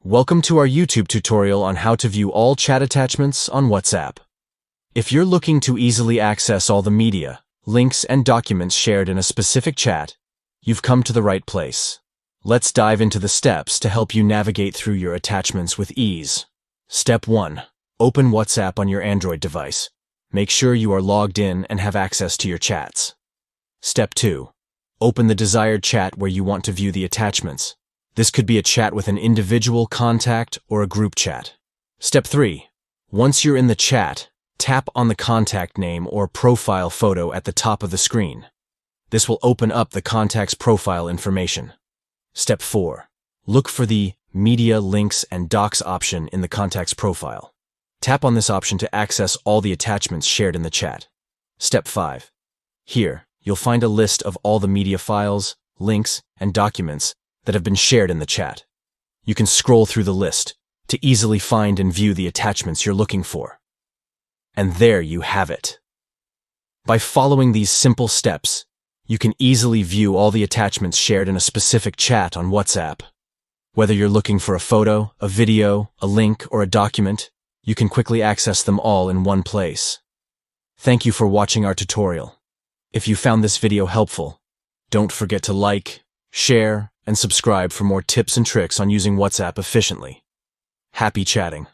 Welcome to our YouTube tutorial on how to view all chat attachments on WhatsApp. If you're looking to easily access all the media, links, and documents shared in a specific chat, you've come to the right place. Let's dive into the steps to help you navigate through your attachments with ease. Step 1. Open WhatsApp on your Android device. Make sure you are logged in and have access to your chats. Step 2. Open the desired chat where you want to view the attachments. This could be a chat with an individual contact or a group chat. Step 3. Once you're in the chat, tap on the contact name or profile photo at the top of the screen. This will open up the contact's profile information. Step 4. Look for the Media, Links, and Docs option in the contact's profile. Tap on this option to access all the attachments shared in the chat. Step 5. Here, you'll find a list of all the media files, links, and documents that have been shared in the chat. You can scroll through the list to easily find and view the attachments you're looking for. And there you have it. By following these simple steps, you can easily view all the attachments shared in a specific chat on WhatsApp. Whether you're looking for a photo, a video, a link, or a document, you can quickly access them all in one place. Thank you for watching our tutorial. If you found this video helpful, don't forget to like, share, and subscribe for more tips and tricks on using WhatsApp efficiently. Happy chatting!